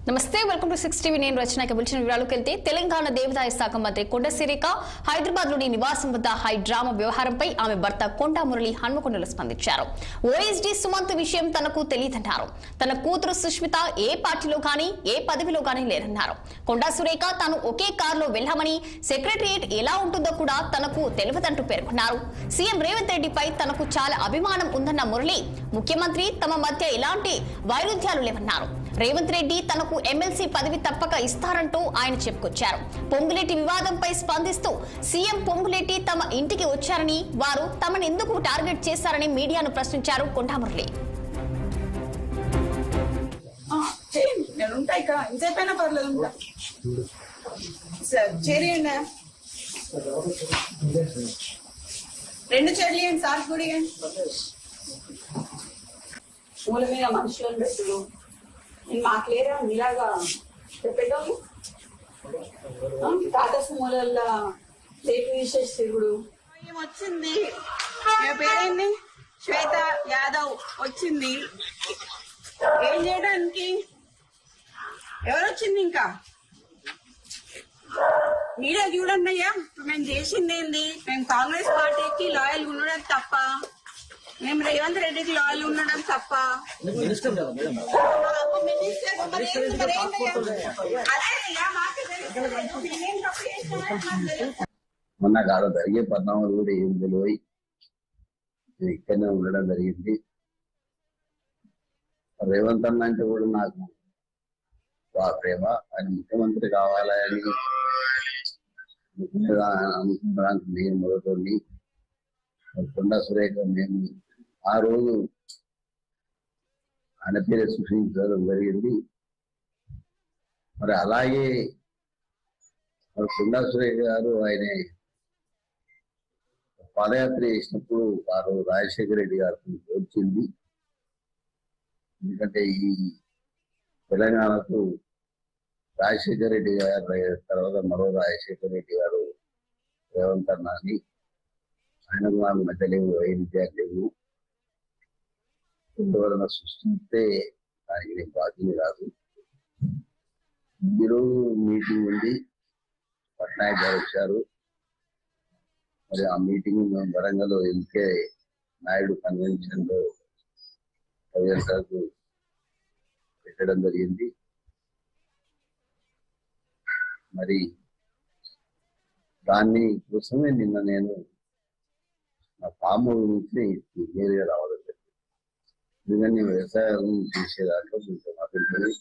నమస్తే welcome to 6 TV నేను రచన కబుల్చిన వివరాలకు వెళ్తే తెలంగాణ దేవాదాయ శాఖ మంత్రి కొండ సిరిక హైదరాబాద్ లోని నివాసం వద్ద హై డ్రామా వ్యవహారంపై ఆమె భర్త కొండా మురళి హన్మకొండలో స్పందించారు. ఓఎస్డీ సుమంత్ విషయం తనకు తెలియదన్నారు. తన కూతురు సుష్మిత ఏ పార్టీలో గానీ ఏ పదవిలో గానీ లేరన్నారు. కొండా సురేఖ తాను ఒకే కారులో వెళ్లామని సెక్రటరియట్ ఎలా ఉంటుందో కూడా తనకు తెలియదంటూ పేర్కొన్నారు. సీఎం రేవంత్ రెడ్డిపై తనకు చాలా అభిమానం ఉందన్న మురళి ముఖ్యమంత్రి తమ మధ్య ఎలాంటి వైరుధ్యాలు లేవన్నారు. రేవంత్ రెడ్డి తనకు ఎమ్మెల్సీ పదవి తప్పక ఇస్తారంటూ ఆయన చెప్పుకొచ్చారు. పొంగులేటి వివాదంపై స్పందిస్తూ సీఎం పొంగులేటి తమ ఇంటికి వచ్చారని వారు తమను ఎందుకు టార్గెట్ చేశారని మీడియాను ప్రశ్నించారు కొండా మురళి. రెండు చెల్లియండి సార్ గుడి మూల మీద మనుషులను పెట్టు నేను మాట్లాడా మీలాగా చెప్పేటోళ్ళు తాత మూలల్లో చేతి విశేష తిరుగుడు వచ్చింది. పేరేంటి? శ్వేత యాదవ్ వచ్చింది. ఏం చేయడానికి? ఎవరు వచ్చింది? ఇంకా మీరే చూడండి అయ్యా. మేము చేసింది ఏంది? మేము కాంగ్రెస్ పార్టీకి లాయల్ ఉండడం తప్ప, మేము రేవంత్ రెడ్డికి లాయల్ ఉండడం తప్ప. మొన్న కాదు జరిగే పరిణామాలు కూడా ఏం తెలియదు. ఇక్కడనే ఉండడం జరిగింది. రేవంత్ అన్న అంటే కూడా నాకు ప్రేమ. ఆయన ముఖ్యమంత్రి కావాలని అనుకున్నదానికి నేను మొదటి కొండా సురేఖ మేము ఆ రోజు ఆయన పేరు సృష్టించడం జరిగింది. మరి అలాగే మరి కొండా సురేఖ గారు ఆయన పాదయాత్ర చేసినప్పుడు వారు రాజశేఖర రెడ్డి గారికి వచ్చింది. ఎందుకంటే ఈ తెలంగాణకు రాజశేఖర రెడ్డి గారు తర్వాత మరో రాజశేఖర రెడ్డి గారు రేవంత్ అన్న అని ఆయనకు నాకు మధ్య లేవు, వైవిధ్యాలు లేవు. ఎవరైనా సృష్టిస్తే దానికి నేను బాధ్యత కాదు. ఈరోజు మీటింగ్ ఉంది, పట్నాయక్ గారు వచ్చారు. మరి ఆ మీటింగ్ మేము వరంగల్ ఎల్కే నాయుడు కన్వెన్షన్ లో 10 గంటలకు పెట్టడం జరిగింది. మరి దాన్ని కోసమే నిన్న నేను నా పాము నుంచి నేరుగా రావడం జరిగింది. ఎందుకంటే వ్యవసాయం చేసే దాంట్లో కొంచెం అభివృద్ధి